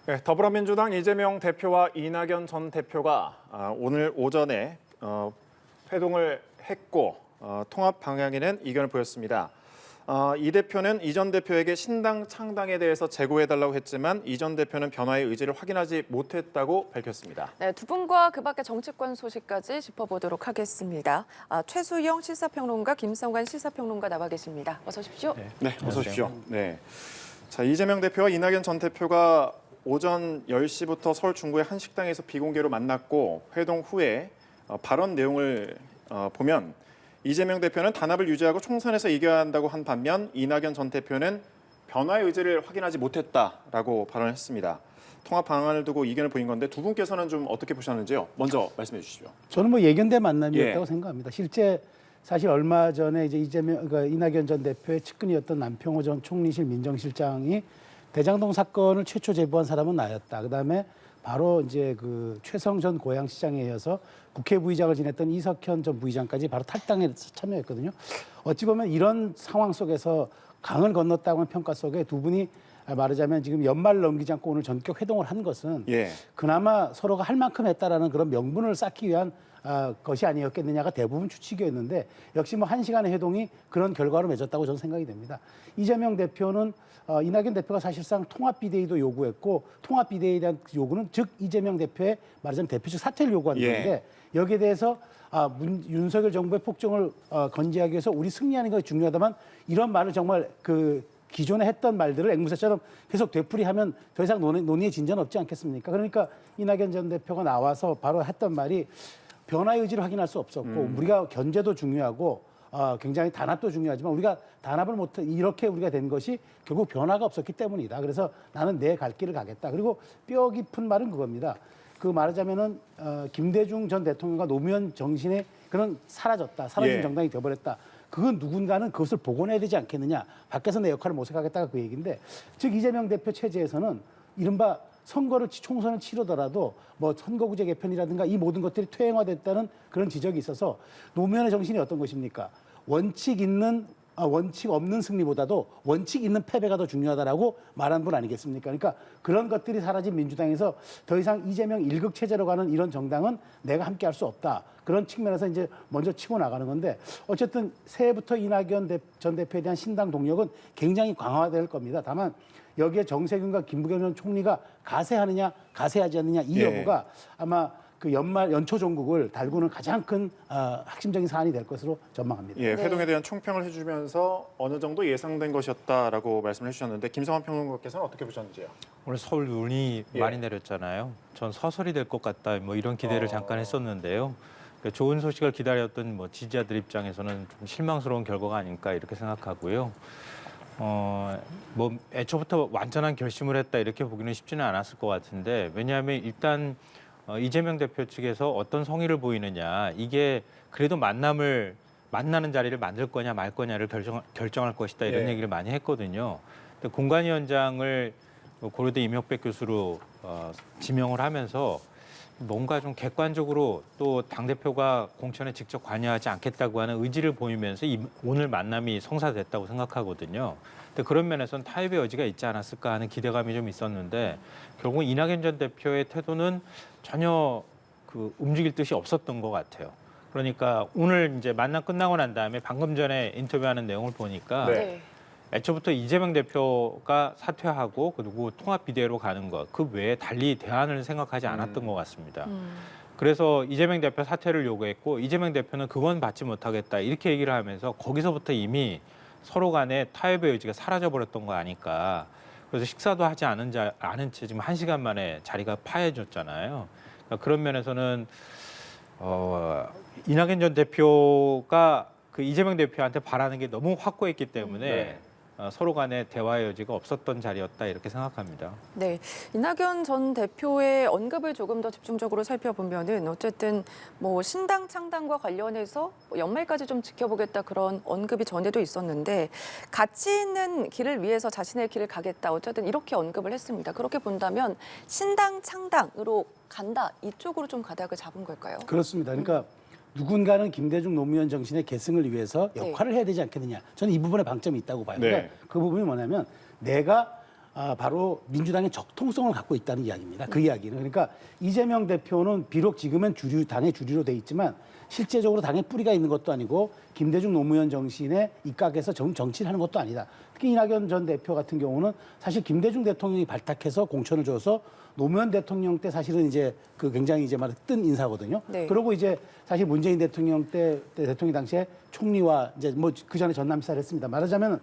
네, 더불어민주당 이재명 대표와 이낙연 전 대표가 오늘 오전에 회동을 했고 통합 방향에는 이견을 보였습니다. 이 대표는 이 전 대표에게 신당 창당에 대해서 제고해달라고 했지만 이 전 대표는 변화의 의지를 확인하지 못했다고 밝혔습니다. 네, 두 분과 그 밖의 정치권 소식까지 짚어보도록 하겠습니다. 최수영 시사평론가, 김성관 시사평론가 나와 계십니다. 어서 오십시오. 네, 어서 오십시오. 네, 자, 이재명 대표와 이낙연 전 대표가 오전 10시부터 서울 중구의 한 식당에서 비공개로 만났고 회동 후에 발언 내용을 보면 이재명 대표는 단합을 유지하고 총선에서 이겨야 한다고 한 반면 이낙연 전 대표는 변화의 의지를 확인하지 못했다라고 발언했습니다. 통합 방안을 두고 이견을 보인 건데 두 분께서는 좀 어떻게 보셨는지요? 먼저 말씀해 주시죠. 저는 뭐 예견된 만남이었다고 생각합니다. 실제 사실 얼마 전에 이제 이낙연 전 대표의 측근이었던 남평호 전 총리실 민정실장이 대장동 사건을 최초 제보한 사람은 나였다. 그다음에 바로 이제 그 최성 전 고양시장에 이어서 국회 부의장을 지냈던 이석현 전 부의장까지 바로 탈당에 참여했거든요. 어찌 보면 이런 상황 속에서 강을 건넜다고는 평가 속에 두 분이 말하자면 지금 연말을 넘기지 않고 오늘 전격 회동을 한 것은 그나마 서로가 할 만큼 했다라는 그런 명분을 쌓기 위한 것이 아니었겠느냐가 대부분 추측이었는데 역시 뭐 1시간의 회동이 그런 결과로 맺었다고 저는 생각이 됩니다. 이재명 대표는 이낙연 대표가 사실상 통합 비대위도 요구했고 통합 비대위에 대한 요구는 즉 이재명 대표의 말하자면 대표직 사퇴를 요구한 건데 여기에 대해서 윤석열 정부의 폭정을 건재하기 위해서 우리 승리하는 것이 중요하다만 이런 말을 정말 기존에 했던 말들을 앵무새처럼 계속 되풀이하면 더 이상 논의의 진전 없지 않겠습니까? 그러니까 이낙연 전 대표가 나와서 바로 했던 말이 변화의 의지를 확인할 수 없었고 우리가 견제도 중요하고 굉장히 단합도 중요하지만 우리가 단합을 못해 이렇게 우리가 된 것이 결국 변화가 없었기 때문이다. 그래서 나는 내 갈 길을 가겠다. 그리고 뼈 깊은 말은 그겁니다. 그 말하자면은 김대중 전 대통령과 노무현 정신의 그런 사라진 정당이 되어버렸다. 그건 누군가는 그것을 복원해야 되지 않겠느냐. 밖에서 내 역할을 모색하겠다가 그 얘기인데 즉 이재명 대표 체제에서는 이른바 총선을 치르더라도 뭐 선거구제 개편이라든가 이 모든 것들이 퇴행화됐다는 그런 지적이 있어서 노무현의 정신이 어떤 것입니까? 원칙 없는 승리보다도 원칙 있는 패배가 더 중요하다라고 말한 분 아니겠습니까? 그러니까 그런 것들이 사라진 민주당에서 더 이상 이재명 일극 체제로 가는 이런 정당은 내가 함께 할 수 없다. 그런 측면에서 이제 먼저 치고 나가는 건데 어쨌든 새해부터 이낙연 전 대표에 대한 신당 동력은 굉장히 강화될 겁니다. 다만 여기에 정세균과 김부겸 전 총리가 가세하느냐 가세하지 않느냐 이 여부가 아마 그 연초 종국을 달구는 가장 큰 핵심적인 사안이 될 것으로 전망합니다. 회동에 대한 총평을 해주면서 어느 정도 예상된 것이었다라고 말씀을 해주셨는데 김성환 평론가께서는 어떻게 보셨는지요? 오늘 서울 눈이 많이 내렸잖아요. 전 서설이 될 것 같다. 뭐 이런 기대를 잠깐 했었는데요. 좋은 소식을 기다렸던 뭐 지지자들 입장에서는 좀 실망스러운 결과가 아닐까 이렇게 생각하고요. 뭐 애초부터 완전한 결심을 했다 이렇게 보기는 쉽지는 않았을 것 같은데 왜냐하면 일단 이재명 대표 측에서 어떤 성의를 보이느냐 이게 그래도 만나는 자리를 만들 거냐 말 거냐를 결정할 것이다 이런 얘기를 많이 했거든요. 근데 공관위원장을 고려대 임혁백 교수로 지명을 하면서 뭔가 좀 객관적으로 또 당대표가 공천에 직접 관여하지 않겠다고 하는 의지를 보이면서 오늘 만남이 성사됐다고 생각하거든요. 근데 그런 면에서는 타협의 여지가 있지 않았을까 하는 기대감이 좀 있었는데 결국 이낙연 전 대표의 태도는 전혀 움직일 뜻이 없었던 것 같아요. 그러니까 오늘 이제 만남 끝나고 난 다음에 방금 전에 인터뷰하는 내용을 보니까 애초부터 이재명 대표가 사퇴하고 그리고 통합 비대위로 가는 것, 그 외에 달리 대안을 생각하지 않았던 것 같습니다. 그래서 이재명 대표 사퇴를 요구했고 이재명 대표는 그건 받지 못하겠다 이렇게 얘기를 하면서 거기서부터 이미 서로 간에 타협의 의지가 사라져버렸던 거 아닐까. 그래서 식사도 하지 않은 채 지금 1시간 만에 자리가 파해졌잖아요. 그러니까 그런 면에서는 이낙연 전 대표가 그 이재명 대표한테 바라는 게 너무 확고했기 때문에 서로 간에 대화의 여지가 없었던 자리였다 이렇게 생각합니다. 네, 이낙연 전 대표의 언급을 조금 더 집중적으로 살펴보면은 어쨌든 뭐 신당 창당과 관련해서 연말까지 좀 지켜보겠다 그런 언급이 전에도 있었는데 가치 있는 길을 위해서 자신의 길을 가겠다 어쨌든 이렇게 언급을 했습니다. 그렇게 본다면 신당 창당으로 간다 이쪽으로 좀 가닥을 잡은 걸까요? 그렇습니다. 그러니까 누군가는 김대중 노무현 정신의 계승을 위해서 역할을 해야 되지 않겠느냐. 저는 이 부분에 방점이 있다고 봐요. 그러니까 그 부분이 뭐냐면 내가 바로 민주당의 적통성을 갖고 있다는 이야기입니다. 그 이야기는. 그러니까 이재명 대표는 비록 지금은 당의 주류로 돼 있지만 실제적으로 당에 뿌리가 있는 것도 아니고 김대중 노무현 정신에 입각해서 정치를 하는 것도 아니다. 특히 이낙연 전 대표 같은 경우는 사실 김대중 대통령이 발탁해서 공천을 줘서 노무현 대통령 때 사실은 이제 그 굉장히 이제 뜬 인사거든요. 네. 그리고 이제 사실 문재인 대통령 때 대통령 당시에 총리와 이제 뭐 그 전에 전남지사를 했습니다. 말하자면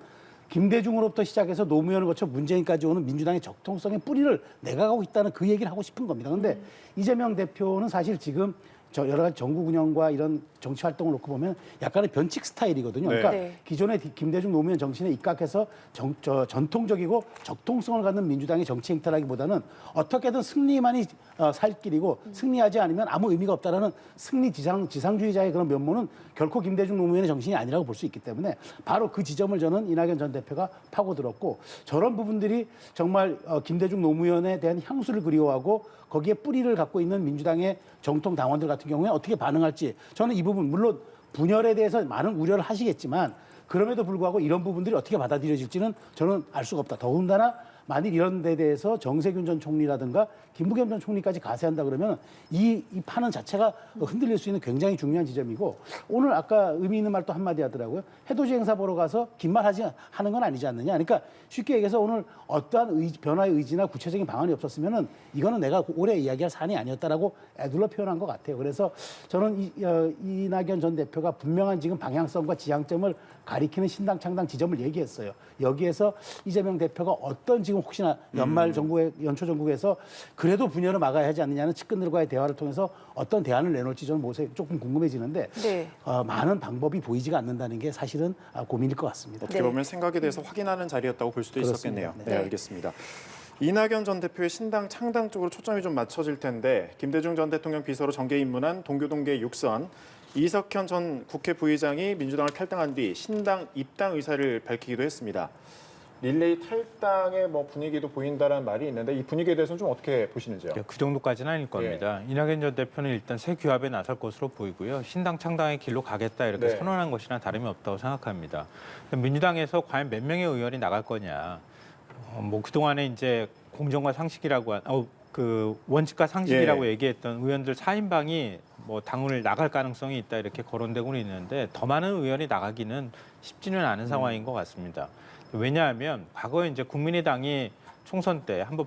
김대중으로부터 시작해서 노무현을 거쳐 문재인까지 오는 민주당의 적통성의 뿌리를 내가고 있다는 그 얘기를 하고 싶은 겁니다. 그런데 이재명 대표는 사실 지금 여러 가지 정국 운영과 이런 정치 활동을 놓고 보면 약간의 변칙 스타일이거든요. 그러니까 네. 기존의 김대중 노무현 정신에 입각해서 전통적이고 적통성을 갖는 민주당의 정치 행태라기보다는 어떻게든 승리만이 살 길이고 승리하지 않으면 아무 의미가 없다라는 승리 지상주의자의 그런 면모는 결코 김대중 노무현의 정신이 아니라고 볼 수 있기 때문에 바로 그 지점을 저는 이낙연 전 대표가 파고들었고 저런 부분들이 정말 김대중 노무현에 대한 향수를 그리워하고 거기에 뿌리를 갖고 있는 민주당의 정통 당원들 같은 경우에 어떻게 반응할지 저는 이 부분 물론 분열에 대해서 많은 우려를 하시겠지만 그럼에도 불구하고 이런 부분들이 어떻게 받아들여질지는 저는 알 수가 없다. 더군다나 만일 이런 데 대해서 정세균 전 총리라든가 김부겸 전 총리까지 가세한다 그러면 이 판은 자체가 흔들릴 수 있는 굉장히 중요한 지점이고 오늘 아까 의미 있는 말 또 한마디 하더라고요. 해돋이 행사 보러 가서 긴 말 하는 건 아니지 않느냐. 그러니까 쉽게 얘기해서 오늘 어떠한 변화의 의지나 구체적인 방안이 없었으면은 이거는 내가 오래 이야기할 사안이 아니었다라고 애둘러 표현한 것 같아요. 그래서 저는 이낙연 전 대표가 분명한 지금 방향성과 지향점을 가리키는 신당 창당 지점을 얘기했어요. 여기에서 이재명 대표가 어떤 지금 혹시나 연초 정국에서 그래도 분열을 막아야 하지 않느냐는 측근들과의 대화를 통해서 어떤 대안을 내놓을지 저는 조금 궁금해지는데 네. 많은 방법이 보이지가 않는다는 게 사실은 고민일 것 같습니다. 어떻게 보면 생각에 대해서 확인하는 자리였다고 볼 수도 그렇습니다. 있었겠네요. 네. 네, 알겠습니다. 이낙연 전 대표의 신당 창당 쪽으로 초점이 좀 맞춰질 텐데 김대중 전 대통령 비서로 정계 입문한 동교동계 6선 이석현 전 국회 부의장이 민주당을 탈당한 뒤 신당 입당 의사를 밝히기도 했습니다. 릴레이 탈당의 분위기도 보인다라는 말이 있는데 이 분위기에 대해서는 좀 어떻게 보시는지요? 그 정도까지는 아닐 겁니다. 이낙연 전 대표는 일단 새 규합에 나설 것으로 보이고요. 신당 창당의 길로 가겠다 이렇게 네. 선언한 것이나 다름이 없다고 생각합니다. 민주당에서 과연 몇 명의 의원이 나갈 거냐. 그동안에 이제 공정과 상식이라고 그 원칙과 상식이라고 얘기했던 의원들 4인방이 당을 나갈 가능성이 있다 이렇게 거론되고는 있는데 더 많은 의원이 나가기는 쉽지는 않은 상황인 것 같습니다. 왜냐하면 과거에 이제 국민의당이 총선 때 한번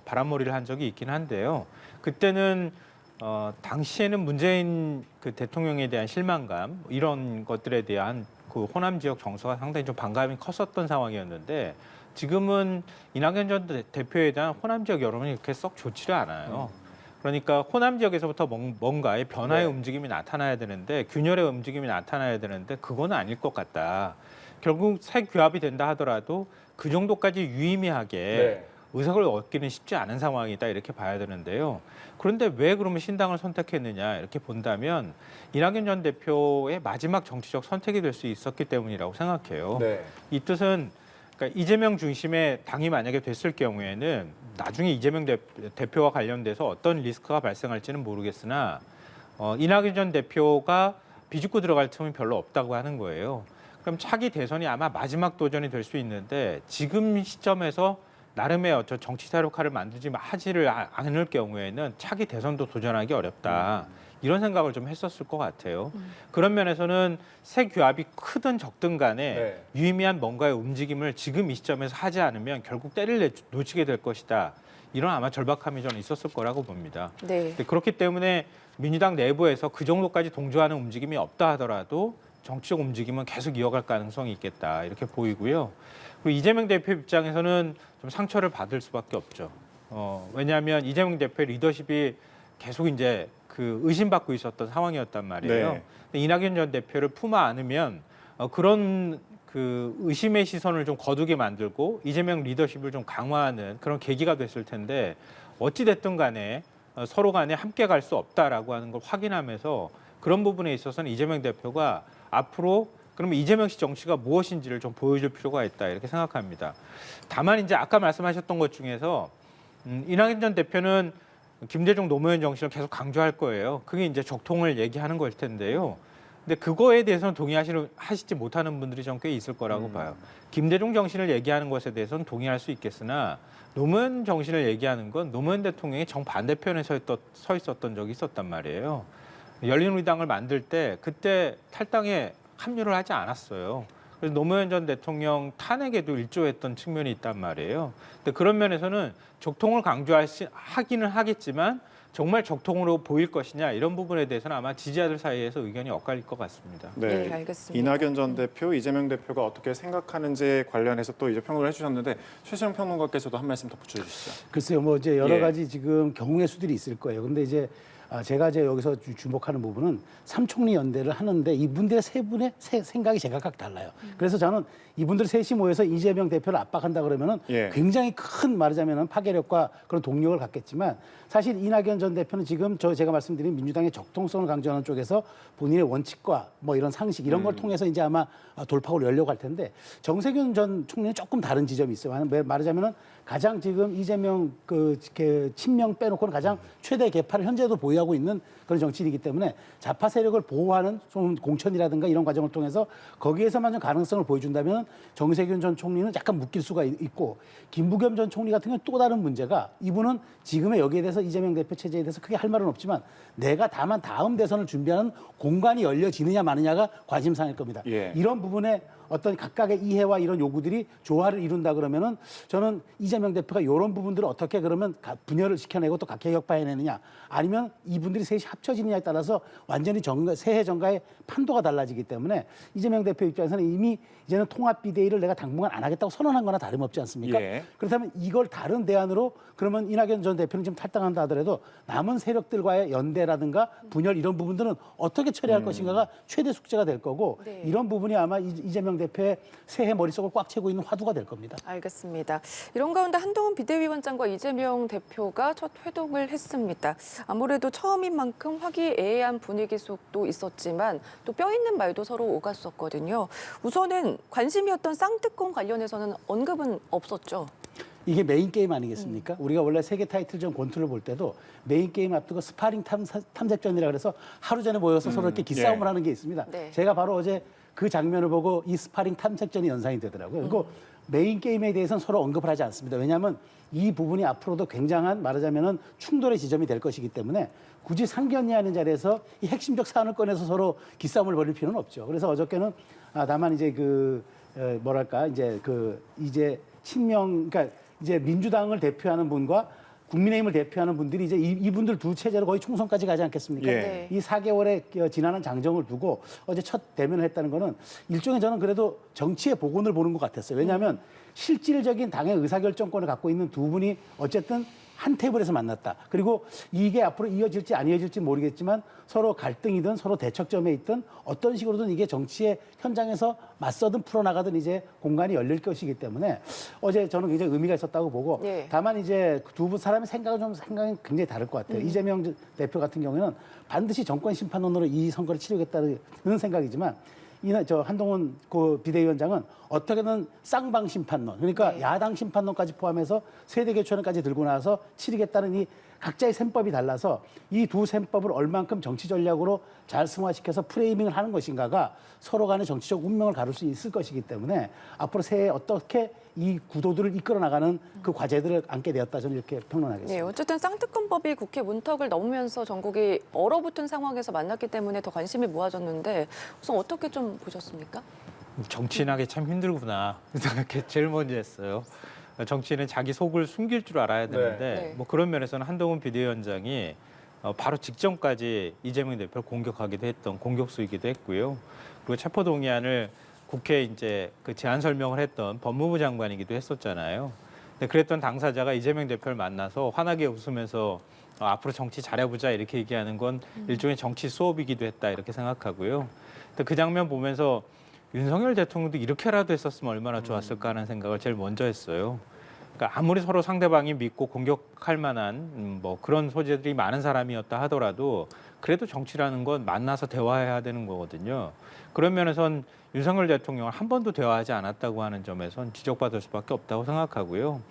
바람몰이를 한 적이 있긴 한데요. 그때는 당시에는 문재인 그 대통령에 대한 실망감 이런 것들에 대한 그 호남 지역 정서가 상당히 좀 반감이 컸었던 상황이었는데 지금은 이낙연 전 대표에 대한 호남 지역 여론이 이렇게 썩 좋지를 않아요. 그러니까 호남 지역에서부터 뭔가의 변화의 움직임이 나타나야 되는데 균열의 움직임이 나타나야 되는데 그건 아닐 것 같다. 결국 새 규합이 된다 하더라도 그 정도까지 유의미하게 의석을 얻기는 쉽지 않은 상황이다 이렇게 봐야 되는데요. 그런데 왜 그러면 신당을 선택했느냐 이렇게 본다면 이낙연 전 대표의 마지막 정치적 선택이 될 수 있었기 때문이라고 생각해요. 이 뜻은 그러니까 이재명 중심의 당이 만약에 됐을 경우에는 나중에 이재명 대표와 관련돼서 어떤 리스크가 발생할지는 모르겠으나 이낙연 전 대표가 비집고 들어갈 틈이 별로 없다고 하는 거예요. 그럼 차기 대선이 아마 마지막 도전이 될 수 있는데 지금 시점에서 나름의 어떤 정치 세력화를 하지를 않을 경우에는 차기 대선도 도전하기 어렵다. 이런 생각을 좀 했었을 것 같아요. 그런 면에서는 새 규합이 크든 적든 간에 유의미한 뭔가의 움직임을 지금 이 시점에서 하지 않으면 결국 때를 놓치게 될 것이다. 이런 아마 절박함이 저는 있었을 거라고 봅니다. 네. 그렇기 때문에 민주당 내부에서 그 정도까지 동조하는 움직임이 없다 하더라도 정치적 움직임은 계속 이어갈 가능성이 있겠다 이렇게 보이고요. 그리고 이재명 대표 입장에서는 좀 상처를 받을 수밖에 없죠. 왜냐하면 이재명 대표의 리더십이 계속 이제 그 의심받고 있었던 상황이었단 말이에요. 네. 근데 이낙연 전 대표를 품어 안으면 그런 그 의심의 시선을 좀 거두게 만들고 이재명 리더십을 좀 강화하는 그런 계기가 됐을 텐데 어찌 됐든 간에 서로 간에 함께 갈 수 없다라고 하는 걸 확인하면서 그런 부분에 있어서는 이재명 대표가 앞으로 그러면 이재명 씨 정치가 무엇인지를 좀 보여줄 필요가 있다 이렇게 생각합니다. 다만 이제 아까 말씀하셨던 것 중에서 이낙연 전 대표는 김대중 노무현 정신을 계속 강조할 거예요. 그게 이제 적통을 얘기하는 걸 텐데요. 근데 그거에 대해서는 하시지 못하는 분들이 좀 꽤 있을 거라고 봐요. 김대중 정신을 얘기하는 것에 대해서는 동의할 수 있겠으나 노무현 정신을 얘기하는 건 노무현 대통령이 정반대편에 서 있었던 적이 있었단 말이에요. 열린우리당을 만들 때 그때 탈당에 합류를 하지 않았어요. 그래서 노무현 전 대통령 탄핵에도 일조했던 측면이 있단 말이에요. 근데 그런 면에서는 적통을 강조하기는 하겠지만 정말 적통으로 보일 것이냐 이런 부분에 대해서는 아마 지지자들 사이에서 의견이 엇갈릴 것 같습니다. 네, 알겠습니다. 이낙연 전 대표, 이재명 대표가 어떻게 생각하는지에 관련해서 또 이제 평론을 해주셨는데 최수영 평론가께서도 한 말씀 더 붙여주시죠. 글쎄요, 뭐 이제 여러 예. 가지 지금 경우의 수들이 있을 거예요. 근데 이제 제가 이제 여기서 주목하는 부분은 삼총리 연대를 하는데 이분들의 세 분의 생각이 제각각 달라요. 그래서 저는 이분들 셋이 모여서 이재명 대표를 압박한다 그러면은 예. 굉장히 큰 말하자면은 파괴력과 그런 동력을 갖겠지만 사실 이낙연 전 대표는 지금 제가 말씀드린 민주당의 적통성을 강조하는 쪽에서 본인의 원칙과 뭐 이런 상식 이런 걸 통해서 이제 아마 돌파구를 열려고 할 텐데 정세균 전 총리는 조금 다른 지점이 있어요. 말하자면은 가장 지금 이재명 친명 빼놓고는 가장 최대 개파를 현재도 보유하고 있는 그런 정치인이기 때문에 좌파 세력을 보호하는 좀 공천이라든가 이런 과정을 통해서 거기에서만 좀 가능성을 보여준다면 정세균 전 총리는 약간 묶일 수가 있고 김부겸 전 총리 같은 경우는 또 다른 문제가 이분은 지금의 여기에 대해서 이재명 대표 체제에 대해서 크게 할 말은 없지만 내가 다만 다음 대선을 준비하는 공간이 열려지느냐 마느냐가 관심사일 겁니다. 예. 이런 부분에 어떤 각각의 이해와 이런 요구들이 조화를 이룬다 그러면은 저는 이재명 대표가 이런 부분들을 어떻게 그러면 분열을 시켜내고 또 각계격파해내느냐 아니면 이분들이 셋이 합쳐지느냐에 따라서 완전히 새해 정가의 판도가 달라지기 때문에 이재명 대표 입장에서는 이미 이제는 통합 비대위를 내가 당분간 안 하겠다고 선언한 거나 다름없지 않습니까? 예. 그렇다면 이걸 다른 대안으로 그러면 이낙연 전 대표는 지금 탈당한다 하더라도 남은 세력들과의 연대라든가 분열 이런 부분들은 어떻게 처리할 것인가가 최대 숙제가 될 거고 네. 이런 부분이 아마 이재명 대표의 새해 머릿속을 꽉 채고 있는 화두가 될 겁니다. 알겠습니다. 이런 가운데 한동훈 비대위원장과 이재명 대표가 첫 회동을 했습니다. 아무래도 처음인 만큼 화기애애한 분위기 속도 있었지만 또 뼈 있는 말도 서로 오갔었거든요. 우선은 관심이었던 쌍특권 관련해서는 언급은 없었죠. 이게 메인 게임 아니겠습니까? 우리가 원래 세계 타이틀전 권투를 볼 때도 메인 게임 앞두고 스파링 탐색전이라 그래서 하루 전에 모여서 서로 이렇게 기싸움을 예. 하는 게 있습니다. 네. 제가 바로 어제 그 장면을 보고 이 스파링 탐색전이 연상이 되더라고요. 그리고 메인 게임에 대해서는 서로 언급을 하지 않습니다. 왜냐하면 이 부분이 앞으로도 굉장한 말하자면은 충돌의 지점이 될 것이기 때문에 굳이 상견례하는 자리에서 이 핵심적 사안을 꺼내서 서로 기싸움을 벌일 필요는 없죠. 그래서 어저께는 다만 이제 이제 친명 그러니까 이제 민주당을 대표하는 분과 국민의힘을 대표하는 분들이 이제 이분들 두 체제로 거의 총선까지 가지 않겠습니까? 예. 네. 이 4개월의 지난한 장정을 두고 어제 첫 대면을 했다는 거는 일종의 저는 그래도 정치의 복원을 보는 것 같았어요. 왜냐하면 실질적인 당의 의사결정권을 갖고 있는 두 분이 어쨌든 한 테이블에서 만났다. 그리고 이게 앞으로 이어질지 안 이어질지 모르겠지만 서로 갈등이든 서로 대척점에 있든 어떤 식으로든 이게 정치의 현장에서 맞서든 풀어나가든 이제 공간이 열릴 것이기 때문에 어제 저는 굉장히 의미가 있었다고 보고 네. 다만 이제 두 분 사람의 생각이 굉장히 다를 것 같아요. 이재명 대표 같은 경우에는 반드시 정권 심판론으로 이 선거를 치르겠다는 생각이지만 한동훈 비대위원장은 어떻게든 쌍방 심판론, 그러니까 네. 야당 심판론까지 포함해서 세대 교체론까지 들고 나와서 치르겠다는 이 각자의 셈법이 달라서 이 두 셈법을 얼만큼 정치 전략으로 잘 승화시켜서 프레이밍을 하는 것인가가 서로 간의 정치적 운명을 가를 수 있을 것이기 때문에 앞으로 새해에 어떻게 이 구도들을 이끌어 나가는 그 과제들을 안게 되었다 저는 이렇게 평론하겠습니다. 네, 어쨌든 쌍특권법이 국회 문턱을 넘으면서 전국이 얼어붙은 상황에서 만났기 때문에 더 관심이 모아졌는데 우선 어떻게 좀 보셨습니까? 정치인하기 참 힘들구나 이렇게 제일 먼저 했어요. 정치인은 자기 속을 숨길 줄 알아야 되는데 네. 뭐 그런 면에서는 한동훈 비대위원장이 바로 직전까지 이재명 대표를 공격하기도 했던 공격수이기도 했고요. 그리고 체포동의안을 국회에 이제 그 제안 설명을 했던 법무부 장관이기도 했었잖아요. 근데 그랬던 당사자가 이재명 대표를 만나서 환하게 웃으면서 앞으로 정치 잘해보자 이렇게 얘기하는 건 일종의 정치 수업이기도 했다 이렇게 생각하고요. 근데 그 장면 보면서 윤석열 대통령도 이렇게라도 했었으면 얼마나 좋았을까 하는 생각을 제일 먼저 했어요. 그러니까 아무리 서로 상대방이 믿고 공격할 만한 뭐 그런 소재들이 많은 사람이었다 하더라도 그래도 정치라는 건 만나서 대화해야 되는 거거든요. 그런 면에선 윤석열 대통령을 한 번도 대화하지 않았다고 하는 점에선 지적받을 수밖에 없다고 생각하고요.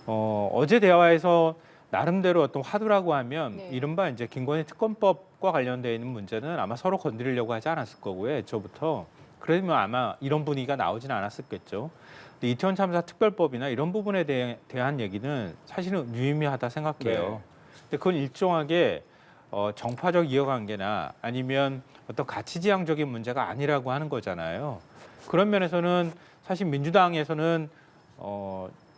어제 대화에서 나름대로 어떤 화두라고 하면 네. 이른바 이제 김건희 특검법과 정책과 관련되어 있는 문제는 아마 서로 건드리려고 하지 않았을 거고요. 애초부터. 그러면 아마 이런 분위기가 나오지는 않았었겠죠. 근데 이태원 참사 특별법이나 이런 부분에 대한 얘기는 사실은 유의미하다 생각해요. 네. 근데 그건 일정하게 정파적 이해관계나 아니면 어떤 가치지향적인 문제가 아니라고 하는 거잖아요. 그런 면에서는 사실 민주당에서는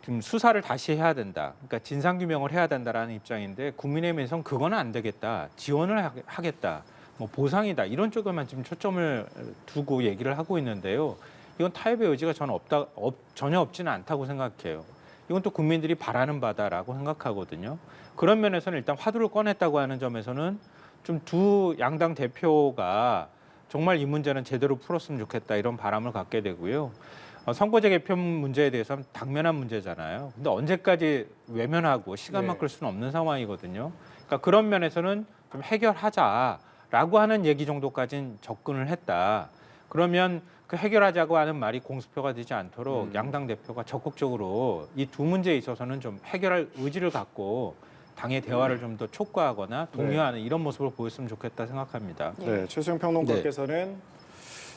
지금 수사를 다시 해야 된다. 그러니까 진상규명을 해야 된다라는 입장인데 국민의힘에서는 그거는 안 되겠다. 지원을 하겠다. 뭐 보상이다. 이런 쪽에만 지금 초점을 두고 얘기를 하고 있는데요. 이건 타협의 의지가 전혀 없지는 않다고 생각해요. 이건 또 국민들이 바라는 바다라고 생각하거든요. 그런 면에서는 일단 화두를 꺼냈다고 하는 점에서는 좀 두 양당 대표가 정말 이 문제는 제대로 풀었으면 좋겠다 이런 바람을 갖게 되고요. 선거제 개편 문제에 대해서는 당면한 문제잖아요. 근데 언제까지 외면하고 시간만 네. 끌 수는 없는 상황이거든요. 그러니까 그런 면에서는 좀 해결하자라고 하는 얘기 정도까지는 접근을 했다. 그러면 그 해결하자고 하는 말이 공수표가 되지 않도록 양당 대표가 적극적으로 이 두 문제에 있어서는 좀 해결할 의지를 갖고 당의 대화를 좀 더 촉구하거나 독려하는 이런 모습을 보였으면 좋겠다 생각합니다. 네, 최수영 평론가께서는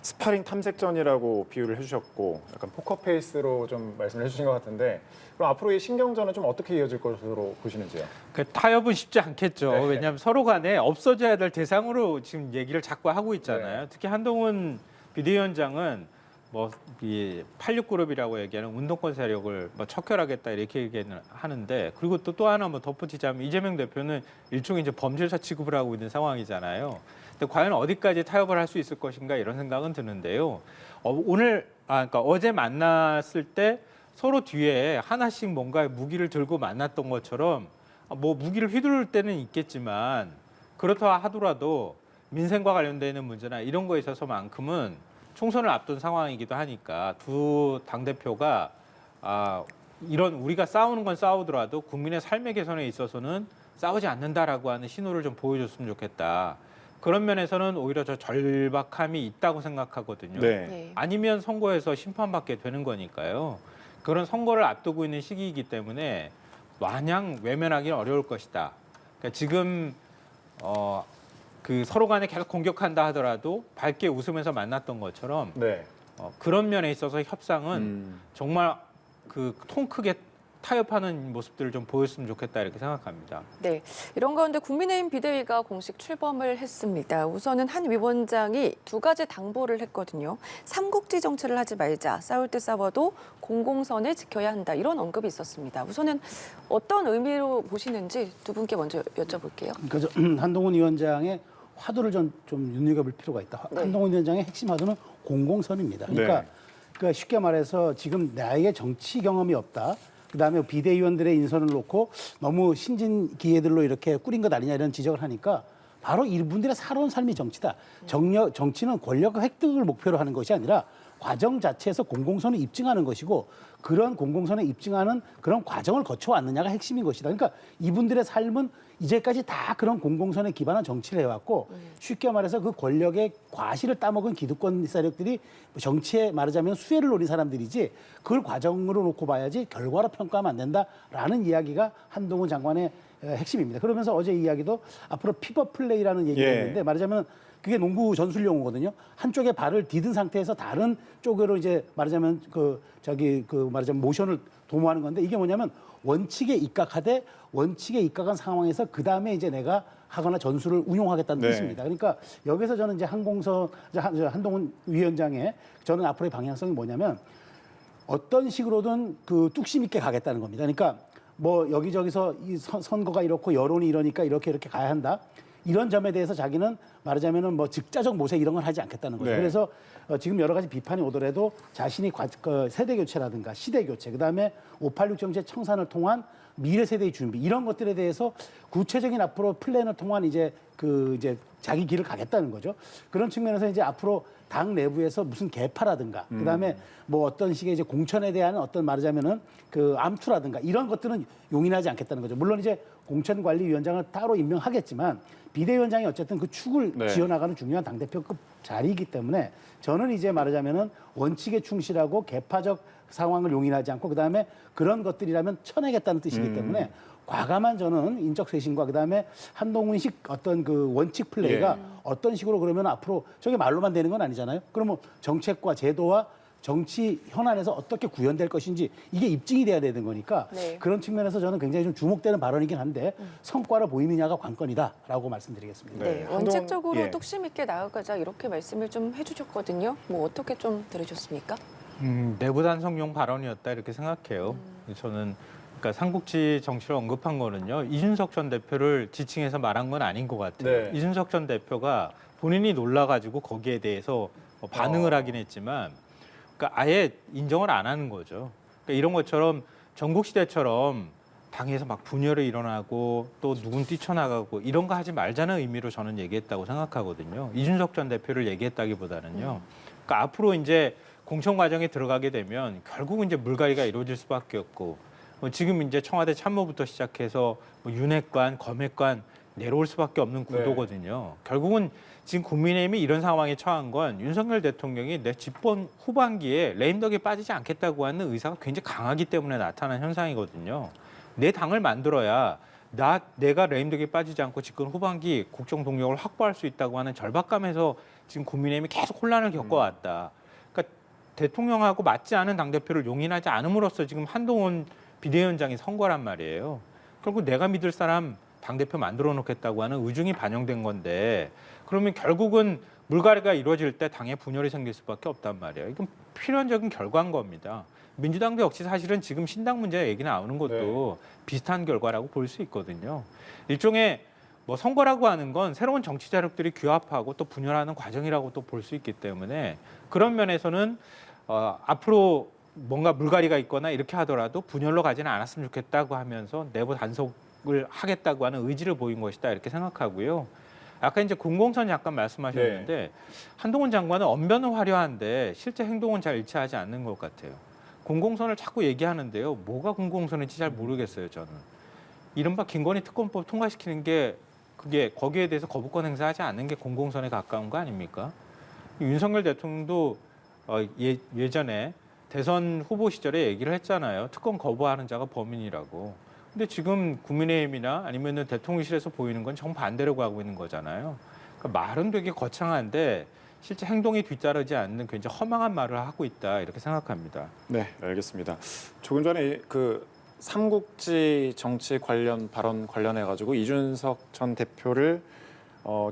스파링 탐색전이라고 비유를 해주셨고 약간 포커페이스로 좀 말씀을 해주신 것 같은데 그럼 앞으로 이 신경전은 좀 어떻게 이어질 것으로 보시는지요? 그 타협은 쉽지 않겠죠. 네. 왜냐하면 서로 간에 없어져야 될 대상으로 지금 얘기를 자꾸 하고 있잖아요. 네. 특히 한동훈 비대위원장은 이 86그룹이라고 얘기하는 운동권 세력을 척결하겠다 이렇게 얘기는 하는데 그리고 또 하나 덧붙이자면 이재명 대표는 일종의 이제 범죄자 취급을 하고 있는 상황이잖아요. 근데 과연 어디까지 타협을 할 수 있을 것인가 이런 생각은 드는데요. 그러니까 어제 만났을 때 서로 뒤에 하나씩 뭔가 무기를 들고 만났던 것처럼 뭐 무기를 휘두를 때는 있겠지만 그렇다 하더라도 민생과 관련되는 문제나 이런 거에 있어서만큼은 총선을 앞둔 상황이기도 하니까 두 당대표가 이런 우리가 싸우는 건 싸우더라도 국민의 삶의 개선에 있어서는 싸우지 않는다라고 하는 신호를 좀 보여줬으면 좋겠다. 그런 면에서는 오히려 저 절박함이 있다고 생각하거든요. 네. 네. 아니면 선거에서 심판받게 되는 거니까요. 그런 선거를 앞두고 있는 시기이기 때문에 마냥 외면하기는 어려울 것이다. 그러니까 지금 그 서로 간에 계속 공격한다 하더라도 밝게 웃으면서 만났던 것처럼 네. 그런 면에 있어서 협상은 정말 그 통 크게 타협하는 모습들을 좀 보였으면 좋겠다 이렇게 생각합니다. 네, 이런 가운데 국민의힘 비대위가 공식 출범을 했습니다. 우선은 한 위원장이 두 가지 당부를 했거든요. 삼국지 정치를 하지 말자, 싸울 때 싸워도 공공선을 지켜야 한다. 이런 언급이 있었습니다. 우선은 어떤 의미로 보시는지 두 분께 먼저 여쭤볼게요. 그러니까 한동훈 위원장의 화두를 좀 눈여겨볼 필요가 있다. 네. 한동훈 위원장의 핵심 화두는 공공선입니다. 그러니까, 네. 그러니까 쉽게 말해서 지금 나에게 정치 경험이 없다. 그다음에 비대위원들의 인선을 놓고 너무 신진 기회들로 이렇게 꾸린 것 아니냐 이런 지적을 하니까 바로 이분들의 살아온 삶이 정치다. 정치는 권력 획득을 목표로 하는 것이 아니라 과정 자체에서 공공선을 입증하는 것이고 그런 공공선에 입증하는 그런 과정을 거쳐왔느냐가 핵심인 것이다. 그러니까 이분들의 삶은 이제까지 다 그런 공공선에 기반한 정치를 해왔고 쉽게 말해서 그 권력의 과실을 따먹은 기득권 세력들이 정치에 말하자면 수혜를 노린 사람들이지 그걸 과정으로 놓고 봐야지 결과로 평가하면 안 된다라는 이야기가 한동훈 장관의 핵심입니다. 그러면서 어제 이야기도 앞으로 피벗 플레이라는 얘기가 예. 있는데 말하자면 그게 농구 전술 용어거든요. 한쪽에 발을 디든 상태에서 다른 쪽으로 이제 말하자면 말하자면 모션을 도모하는 건데 이게 뭐냐면 원칙에 입각하되 원칙에 입각한 상황에서 그 다음에 이제 내가 하거나 전술을 운용하겠다는 네. 뜻입니다. 그러니까 여기서 저는 이제 한동훈 위원장의 저는 앞으로의 방향성이 뭐냐면 어떤 식으로든 그 뚝심 있게 가겠다는 겁니다. 그러니까 뭐 여기저기서 이 선거가 이렇고 여론이 이러니까 이렇게 가야 한다. 이런 점에 대해서 자기는 말하자면은 뭐 즉자적 모색 이런 걸 하지 않겠다는 거죠. 네. 그래서 지금 여러 가지 비판이 오더라도 자신이 세대 교체라든가 시대 교체, 그다음에 586 정책 청산을 통한 미래 세대의 준비 이런 것들에 대해서 구체적인 앞으로 플랜을 통한 이제 자기 길을 가겠다는 거죠. 그런 측면에서 이제 앞으로 당 내부에서 무슨 개파라든가 그다음에 뭐 어떤 식의 이제 공천에 대한 어떤 말하자면은 그 암투라든가 이런 것들은 용인하지 않겠다는 거죠. 물론 이제 공천관리위원장을 따로 임명하겠지만 비대위원장이 어쨌든 그 축을 네. 지어나가는 중요한 당대표급 자리이기 때문에 저는 이제 말하자면은 원칙에 충실하고 개파적 상황을 용인하지 않고 그다음에 그런 것들이라면 쳐내겠다는 뜻이기 때문에 과감한 저는 인적 쇄신과 그다음에 한동훈식 어떤 그 원칙 플레이가 어떤 식으로 그러면 앞으로 저게 말로만 되는 건 아니잖아요. 그러면 정책과 제도와 정치 현안에서 어떻게 구현될 것인지 이게 입증이 돼야 되는 거니까 네. 그런 측면에서 저는 굉장히 좀 주목되는 발언이긴 한데 성과로 보이느냐가 관건이다라고 말씀드리겠습니다. 네, 한동훈- 원칙적으로 예. 뚝심 있게 나아가자 이렇게 말씀을 좀 해주셨거든요. 뭐 어떻게 좀 들으셨습니까? 내부단성용 발언이었다 이렇게 생각해요. 저는 그러니까 삼국지 정치를 언급한 거는요. 이준석 전 대표를 지칭해서 말한 건 아닌 것 같아요. 네. 이준석 전 대표가 본인이 놀라가지고 거기에 대해서 반응을 하긴 했지만 그러니까 아예 인정을 안 하는 거죠. 그러니까 이런 것처럼 전국 시대처럼 당에서 막 분열이 일어나고 또 누군 뛰쳐나가고 이런 거 하지 말자는 의미로 저는 얘기했다고 생각하거든요. 이준석 전 대표를 얘기했다기보다는요. 그러니까 앞으로 이제 공천 과정에 들어가게 되면 결국 이제 물갈이가 이루어질 수밖에 없고 지금 이제 청와대 참모부터 시작해서 윤핵관, 검핵관 내려올 수밖에 없는 구도거든요. 결국은 지금 국민의힘이 이런 상황에 처한 건 윤석열 대통령이 내 집권 후반기에 레임덕에 빠지지 않겠다고 하는 의사가 굉장히 강하기 때문에 나타난 현상이거든요. 내 당을 만들어야 내가 레임덕에 빠지지 않고 집권 후반기 국정 동력을 확보할 수 있다고 하는 절박감에서 지금 국민의힘이 계속 혼란을 겪어왔다. 그러니까 대통령하고 맞지 않은 당대표를 용인하지 않음으로써 지금 한동훈 비대위원장이 선거란 말이에요. 결국 내가 믿을 사람 당대표 만들어 놓겠다고 하는 의중이 반영된 건데 그러면 결국은 물갈이가 이루어질 때 당에 분열이 생길 수밖에 없단 말이에요. 이건 필연적인 결과인 겁니다. 민주당도 역시 사실은 지금 신당 문제 얘기 나오는 것도 비슷한 결과라고 볼 수 있거든요. 일종의 뭐 선거라고 하는 건 새로운 정치 세력들이 규합하고 또 분열하는 과정이라고 또 볼 수 있기 때문에 그런 면에서는 앞으로 뭔가 물갈이가 있거나 이렇게 하더라도 분열로 가지는 않았으면 좋겠다고 하면서 내부 단속을 하겠다고 하는 의지를 보인 것이다 이렇게 생각하고요. 아까 이제 공공선 잠깐 말씀하셨는데 한동훈 장관은 언변은 화려한데 실제 행동은 잘 일치하지 않는 것 같아요. 공공선을 자꾸 얘기하는데요. 뭐가 공공선인지 잘 모르겠어요, 저는. 이른바 김건희 특검법 통과시키는 게 그게 거기에 대해서 거부권 행사하지 않는 게 공공선에 가까운 거 아닙니까? 윤석열 대통령도 예전에 대선 후보 시절에 얘기를 했잖아요. 특검 거부하는 자가 범인이라고. 근데 지금 국민의힘이나 아니면은 대통령실에서 보이는 건 정반대로 가고 있는 거잖아요. 그러니까 말은 되게 거창한데 실제 행동이 뒤따르지 않는 굉장히 허망한 말을 하고 있다 이렇게 생각합니다. 네, 알겠습니다. 조금 전에 그 삼국지 정치 관련 발언 관련해 가지고 이준석 전 대표를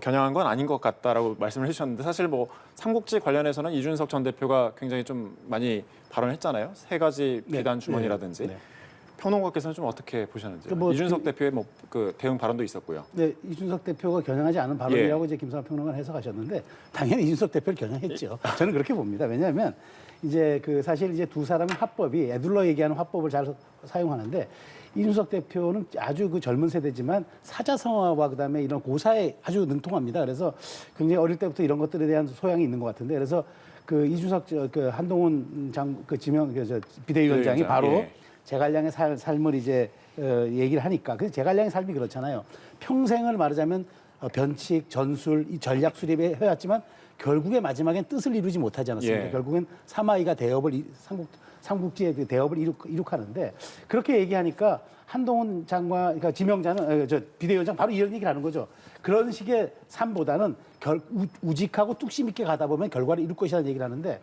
겨냥한 건 아닌 것 같다라고 말씀을 해주셨는데 사실 뭐 삼국지 관련해서는 이준석 전 대표가 굉장히 좀 많이 발언했잖아요. 세 가지 비단 주머니라든지. 네. 평론가께서는 좀 어떻게 보셨는지. 뭐 이준석 대표의 뭐 그 대응 발언도 있었고요. 네, 이준석 대표가 겨냥하지 않은 발언이라고 이제 김성환 평론가는 해석하셨는데 당연히 이준석 대표를 겨냥했죠. 저는 그렇게 봅니다. 왜냐하면 이제 그 사실 이제 두 사람의 화법이 애둘러 얘기하는 화법을 잘 사용하는데 이준석 대표는 아주 그 젊은 세대지만 사자성어와 그다음에 이런 고사에 아주 능통합니다. 그래서 굉장히 어릴 때부터 이런 것들에 대한 소양이 있는 것 같은데 그래서 그 이준석 그 한동훈 비대위원장이 바로 제갈량의 삶을 이제 얘기를 하니까 그 제갈량의 삶이 그렇잖아요. 평생을 말하자면 변칙, 전술, 이 전략 수립에 해왔지만 결국에 마지막엔 뜻을 이루지 못하지 않았습니까? 결국엔 사마이가 대업을 삼국지의 그 대업을 이룩하는데 그렇게 얘기하니까 한동훈 장관, 그러니까 지명자는 비대위원장 바로 이런 얘기를 하는 거죠. 그런 식의 삶보다는 우직하고 뚝심 있게 가다 보면 결과를 이룰 것이라는 얘기를 하는데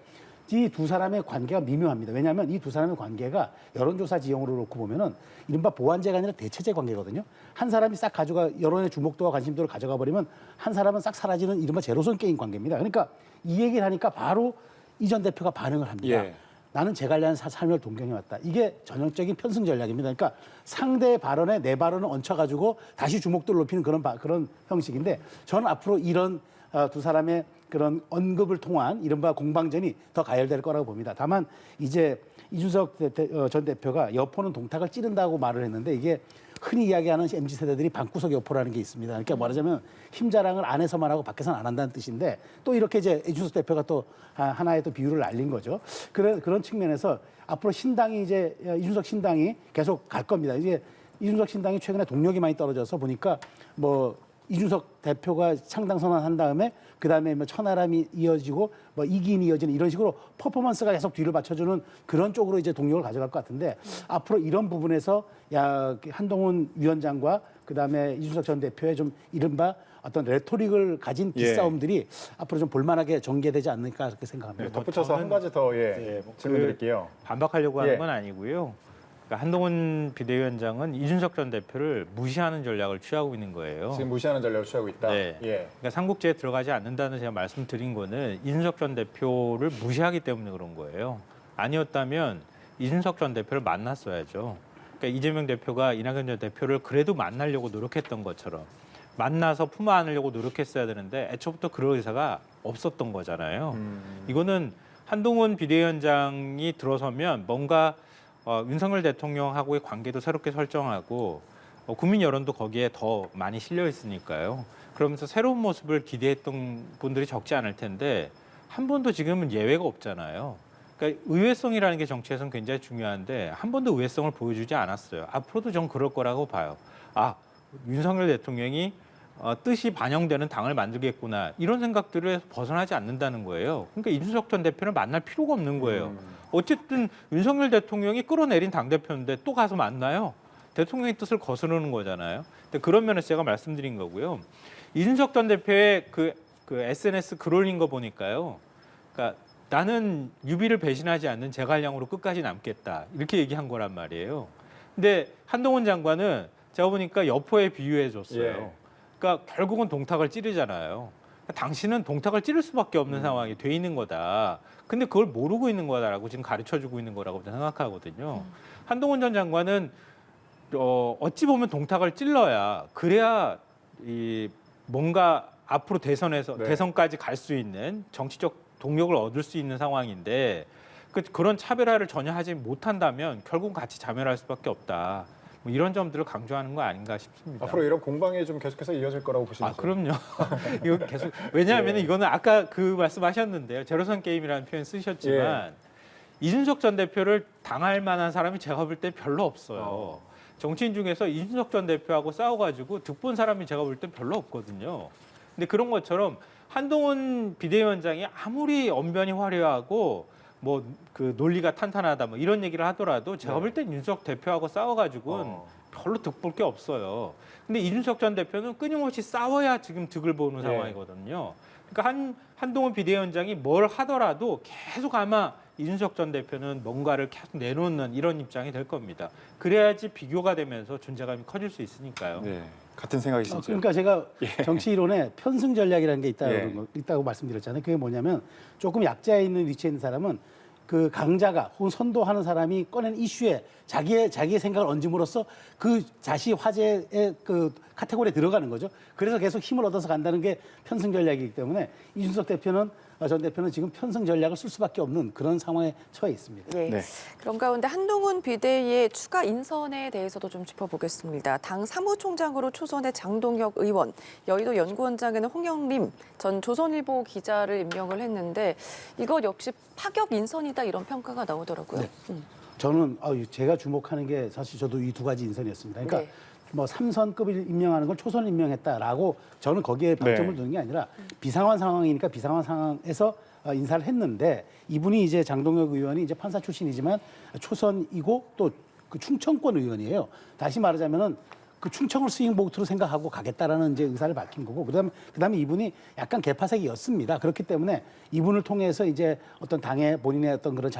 이 두 사람의 관계가 미묘합니다. 왜냐하면 이 두 사람의 관계가 여론조사 지형으로 놓고 보면은 이른바 보완제가 아니라 대체제 관계거든요. 한 사람이 싹 가져가 여론의 주목도와 관심도를 가져가 버리면 한 사람은 싹 사라지는 이른바 제로섬 게임 관계입니다. 그러니까 이 얘기를 하니까 바로 이 전 대표가 반응을 합니다. 나는 제갈량 삶을 동경해왔다. 이게 전형적인 편승 전략입니다. 그러니까 상대의 발언에 내 발언을 얹혀가지고 다시 주목도를 높이는 그런 형식인데 저는 앞으로 이런 두 사람의 그런 언급을 통한 이른바 공방전이 더 가열될 거라고 봅니다. 다만 이제 이준석 전 대표가 여포는 동탁을 찌른다고 말을 했는데 이게 흔히 이야기하는 MZ세대들이 방구석 여포라는 게 있습니다. 그러니까 말하자면 힘 자랑을 안에서만 하고 밖에서는 안 한다는 뜻인데 또 이렇게 이제 이준석 대표가 또 하나의 또 비유를 알린 거죠. 그런 측면에서 앞으로 신당이 이제 이준석 신당이 계속 갈 겁니다. 이제 이준석 신당이 최근에 동력이 많이 떨어져서 보니까 뭐 이준석 대표가 창당 선언한 다음에 그다음에 뭐 천하람이 이어지고 뭐 이기인이 이어지는 이런 식으로 퍼포먼스가 계속 뒤를 받쳐주는 그런 쪽으로 이제 동력을 가져갈 것 같은데 앞으로 이런 부분에서 한동훈 위원장과 그다음에 이준석 전 대표의 좀 이른바 어떤 레토릭을 가진 기싸움들이 앞으로 좀 볼만하게 전개되지 않을까 그렇게 생각합니다. 네, 덧붙여서 한 가지 더 질문 드릴게요. 반박하려고 하는 건 아니고요. 그러니까 한동훈 비대위원장은 이준석 전 대표를 무시하는 전략을 취하고 있는 거예요. 지금 무시하는 전략을 취하고 있다. 네. 그러니까 삼국지에 들어가지 않는다는 제가 말씀드린 거는 이준석 전 대표를 무시하기 때문에 그런 거예요. 아니었다면 이준석 전 대표를 만났어야죠. 그러니까 이재명 대표가 이낙연 전 대표를 그래도 만나려고 노력했던 것처럼 만나서 품어 안으려고 노력했어야 되는데 애초부터 그럴 의사가 없었던 거잖아요. 이거는 한동훈 비대위원장이 들어서면 뭔가 윤석열 대통령하고의 관계도 새롭게 설정하고 국민 여론도 거기에 더 많이 실려 있으니까요. 그러면서 새로운 모습을 기대했던 분들이 적지 않을 텐데 한 번도 지금은 예외가 없잖아요. 그러니까 의외성이라는 게 정치에서는 굉장히 중요한데 한 번도 의외성을 보여주지 않았어요. 앞으로도 전 그럴 거라고 봐요. 윤석열 대통령이 뜻이 반영되는 당을 만들겠구나 이런 생각들을 벗어나지 않는다는 거예요. 그러니까 이준석 전 대표를 만날 필요가 없는 거예요. 어쨌든 윤석열 대통령이 끌어내린 당대표인데 또 가서 만나요. 대통령의 뜻을 거스르는 거잖아요. 근데 그런 면에서 제가 말씀드린 거고요. 이준석 전 대표의 그 SNS 글 올린 거 보니까요. 그러니까 나는 유비를 배신하지 않는 제갈량으로 끝까지 남겠다. 이렇게 얘기한 거란 말이에요. 근데 한동훈 장관은 제가 보니까 여포에 비유해 줬어요. 그러니까 결국은 동탁을 찌르잖아요. 당신은 동탁을 찌를 수밖에 없는 상황이 돼 있는 거다. 근데 그걸 모르고 있는 거다라고 지금 가르쳐주고 있는 거라고 생각하거든요. 한동훈 전 장관은 어찌 보면 동탁을 찔러야 그래야 뭔가 앞으로 대선까지 갈 수 있는 정치적 동력을 얻을 수 있는 상황인데 그런 차별화를 전혀 하지 못한다면 결국 같이 자멸할 수밖에 없다. 뭐 이런 점들을 강조하는 거 아닌가 싶습니다. 앞으로 이런 공방이 좀 계속해서 이어질 거라고 보시나요? 그럼요. 이거 계속 왜냐하면 이거는 아까 그 말씀하셨는데요. 제로섬 게임이라는 표현 쓰셨지만 이준석 전 대표를 당할 만한 사람이 제가 볼 때 별로 없어요. 정치인 중에서 이준석 전 대표하고 싸워가지고 득본 사람이 제가 볼 때 별로 없거든요. 근데 그런 것처럼 한동훈 비대위원장이 아무리 언변이 화려하고 뭐 그 논리가 탄탄하다 뭐 이런 얘기를 하더라도 제가 볼 땐 이준석 대표하고 싸워가지고는 별로 득볼 게 없어요. 근데 이준석 전 대표는 끊임없이 싸워야 지금 득을 보는 상황이거든요. 그러니까 한동훈 비대위원장이 뭘 하더라도 계속 아마 이준석 전 대표는 뭔가를 계속 내놓는 이런 입장이 될 겁니다. 그래야지 비교가 되면서 존재감이 커질 수 있으니까요. 네, 같은 생각이시죠? 그러니까 제가 정치 이론에 편승 전략이라는 게 있다고 말씀드렸잖아요. 그게 뭐냐면 조금 약자에 있는 위치에 있는 사람은 그 강자가 혹은 선도하는 사람이 꺼낸 이슈에 자기의 생각을 얹음으로써 그 자시 화제의 그 카테고리에 들어가는 거죠. 그래서 계속 힘을 얻어서 간다는 게 편승 전략이기 때문에 이준석 전 대표는 지금 편승 전략을 쓸 수밖에 없는 그런 상황에 처해 있습니다. 네. 그런 가운데 한동훈 비대위의 추가 인선에 대해서도 좀 짚어보겠습니다. 당 사무총장으로 초선의 장동혁 의원, 여의도 연구원장에는 홍영림 전 조선일보 기자를 임명을 했는데 이것 역시 파격 인선이다 이런 평가가 나오더라고요. 네. 저는 제가 주목하는 게 사실 저도 이 두 가지 인선이었습니다. 그러니까 뭐 3선급을 임명하는 걸 초선을 임명했다라고 저는 거기에 방점을 두는 게 아니라 비상환 상황이니까 비상환 상황에서 인사를 했는데 이분이 이제 장동혁 의원이 이제 판사 출신이지만 초선이고 또 그 충청권 의원이에요. 다시 말하자면은 그 충청을 스윙보트로 생각하고 가겠다라는 이제 의사를 밝힌 거고 그다음에 이분이 약간 개파색이었습니다. 그렇기 때문에 이분을 통해서 이제 어떤 당의 본인의 어떤 그런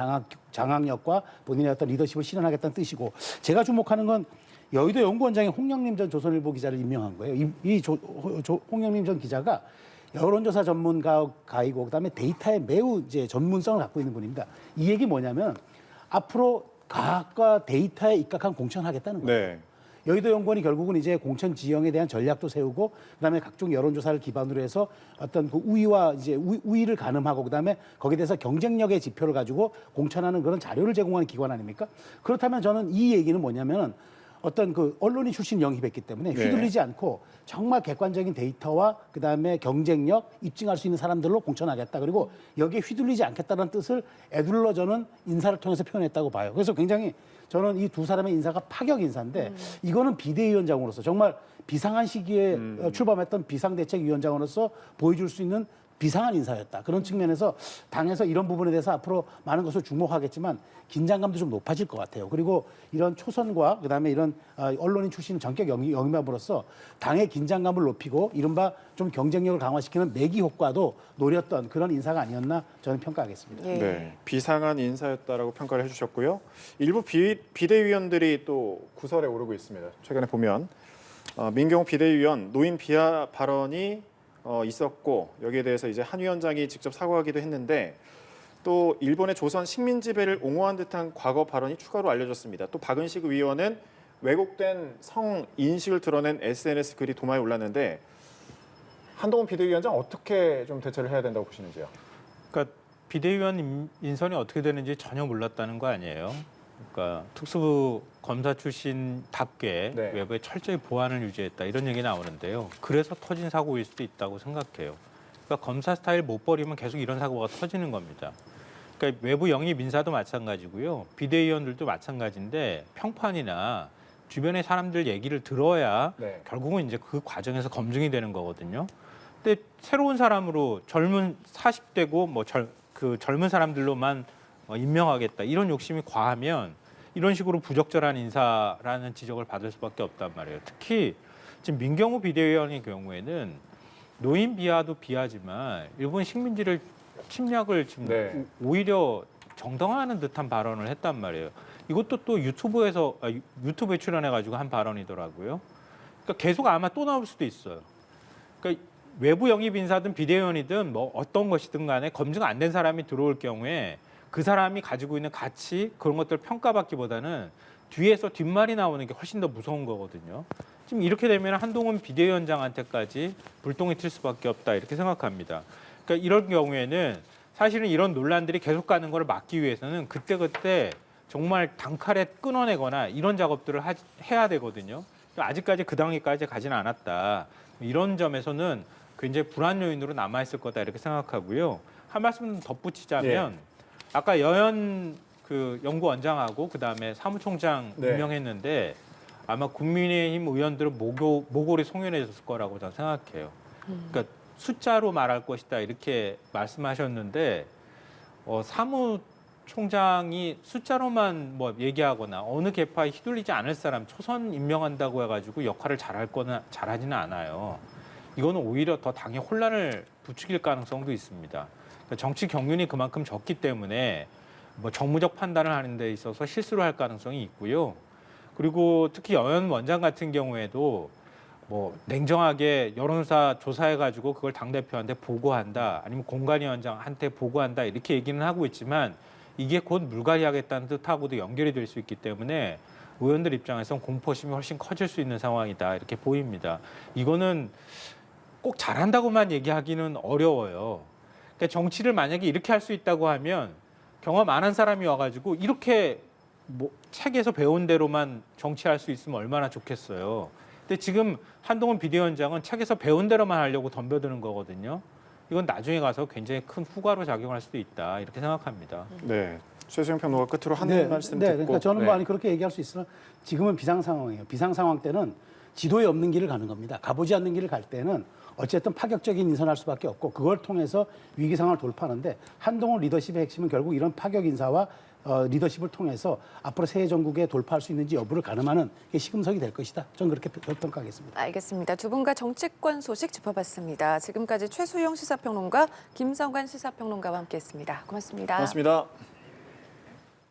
장악력과 본인의 어떤 리더십을 실현하겠다는 뜻이고 제가 주목하는 건 여의도 연구원장에 홍영림 전 조선일보 기자를 임명한 거예요. 홍영림 전 기자가 여론조사 전문가이고 그다음에 데이터에 매우 이제 전문성을 갖고 있는 분입니다. 이 얘기 뭐냐면 앞으로 과학과 데이터에 입각한 공천하겠다는 거예요. 네. 여의도 연구원이 결국은 이제 공천 지형에 대한 전략도 세우고 그다음에 각종 여론조사를 기반으로 해서 어떤 그 우위를 가늠하고 그다음에 거기에 대해서 경쟁력의 지표를 가지고 공천하는 그런 자료를 제공하는 기관 아닙니까? 그렇다면 저는 이 얘기는 뭐냐면은 어떤 그 언론인 출신 영입했기 때문에 휘둘리지 않고 정말 객관적인 데이터와 그다음에 경쟁력 입증할 수 있는 사람들로 공천하겠다. 그리고 여기에 휘둘리지 않겠다는 뜻을 애둘러 저는 인사를 통해서 표현했다고 봐요. 그래서 굉장히 저는 이 두 사람의 인사가 파격 인사인데 이거는 비대위원장으로서 정말 비상한 시기에 출범했던 비상대책위원장으로서 보여줄 수 있는 비상한 인사였다. 그런 측면에서 당에서 이런 부분에 대해서 앞으로 많은 것을 주목하겠지만 긴장감도 좀 높아질 것 같아요. 그리고 이런 초선과 그다음에 이런 언론인 출신 전격 영입함으로써 당의 긴장감을 높이고 이른바 좀 경쟁력을 강화시키는 내기 효과도 노렸던 그런 인사가 아니었나 저는 평가하겠습니다. 예. 네, 비상한 인사였다라고 평가를 해주셨고요. 일부 비대위원들이 또 구설에 오르고 있습니다. 최근에 보면 민경욱 비대위원 노인 비하 발언이 있었고 여기에 대해서 이제 한 위원장이 직접 사과하기도 했는데 또 일본의 조선 식민 지배를 옹호한 듯한 과거 발언이 추가로 알려졌습니다. 또 박은식 의원은 왜곡된 성 인식을 드러낸 SNS 글이 도마에 올랐는데 한동훈 비대위원장 어떻게 좀 대처를 해야 된다고 보시는지요? 그러니까 비대위원 인선이 어떻게 되는지 전혀 몰랐다는 거 아니에요. 그러니까 특수부 검사 출신답게 네. 외부에 철저히 보안을 유지했다 이런 얘기 나오는데요. 그래서 터진 사고일 수도 있다고 생각해요. 그러니까 검사 스타일 못 버리면 계속 이런 사고가 터지는 겁니다. 그러니까 외부 영입 인사도 마찬가지고요. 비대위원들도 마찬가지인데 평판이나 주변의 사람들 얘기를 들어야 네. 결국은 이제 그 과정에서 검증이 되는 거거든요. 근데 새로운 사람으로 젊은 40대고 그 젊은 사람들로만 임명하겠다 이런 욕심이 과하면 이런 식으로 부적절한 인사라는 지적을 받을 수밖에 없단 말이에요. 특히 지금 민경우 비대위원의 경우에는 노인 비하도 비하지만 일본 식민지를 침략을 지금 네. 오히려 정당화하는 듯한 발언을 했단 말이에요. 이것도 또 유튜브에 출연해가지고 한 발언이더라고요. 그러니까 계속 아마 또 나올 수도 있어요. 그러니까 외부 영입 인사든 비대위원이든 뭐 어떤 것이든 간에 검증 안 된 사람이 들어올 경우에 그 사람이 가지고 있는 가치 그런 것들을 평가받기보다는 뒤에서 뒷말이 나오는 게 훨씬 더 무서운 거거든요. 지금 이렇게 되면 한동훈 비대위원장한테까지 불똥이 튈 수밖에 없다 이렇게 생각합니다. 그러니까 이런 경우에는 사실은 이런 논란들이 계속 가는 걸 막기 위해서는 그때그때 정말 단칼에 끊어내거나 이런 작업들을 해야 되거든요. 아직까지 그 단계까지 가지는 않았다. 이런 점에서는 굉장히 불안 요인으로 남아있을 거다 이렇게 생각하고요. 한 말씀 덧붙이자면 아까 여연 그 연구원장하고 그다음에 사무총장 네. 임명했는데 아마 국민의힘 의원들은 모골이 송연해졌을 거라고 저는 생각해요. 그러니까 숫자로 말할 것이다 이렇게 말씀하셨는데 사무총장이 숫자로만 뭐 얘기하거나 어느 계파에 휘둘리지 않을 사람 초선 임명한다고 해가지고 역할을 잘하지는 않아요. 이거는 오히려 더 당에 혼란을 부추길 가능성도 있습니다. 그러니까 정치 경륜이 그만큼 적기 때문에 뭐 정무적 판단을 하는 데 있어서 실수를 할 가능성이 있고요. 그리고 특히 여연 원장 같은 경우에도 뭐 냉정하게 여론조사 조사해가지고 그걸 당대표한테 보고한다 아니면 공관위원장한테 보고한다 이렇게 얘기는 하고 있지만 이게 곧 물갈이 하겠다는 뜻하고도 연결이 될 수 있기 때문에 의원들 입장에서는 공포심이 훨씬 커질 수 있는 상황이다 이렇게 보입니다. 이거는 꼭 잘한다고만 얘기하기는 어려워요. 그러니까 정치를 만약에 이렇게 할 수 있다고 하면 경험 안 한 사람이 와가지고 이렇게 뭐 책에서 배운 대로만 정치할 수 있으면 얼마나 좋겠어요. 근데 지금 한동훈 비대위원장은 책에서 배운 대로만 하려고 덤벼드는 거거든요. 이건 나중에 가서 굉장히 큰 후과로 작용할 수도 있다 이렇게 생각합니다. 네. 최수영 평론가 끝으로 한 말씀 네, 듣고. 그러니까 저는 뭐 아니 그렇게 얘기할 수 있으나 지금은 비상 상황이에요. 비상 상황 때는 지도에 없는 길을 가는 겁니다. 가보지 않는 길을 갈 때는 어쨌든 파격적인 인선할 수밖에 없고 그걸 통해서 위기 상황을 돌파하는데 한동훈 리더십의 핵심은 결국 이런 파격 인사와 리더십을 통해서 앞으로 새 정국에 돌파할 수 있는지 여부를 가늠하는 게 시금석이 될 것이다. 저는 그렇게 평가하겠습니다. 알겠습니다. 두 분과 정치권 소식 짚어봤습니다. 지금까지 최수영 시사평론가, 김성관 시사평론가와 함께했습니다. 고맙습니다. 고맙습니다.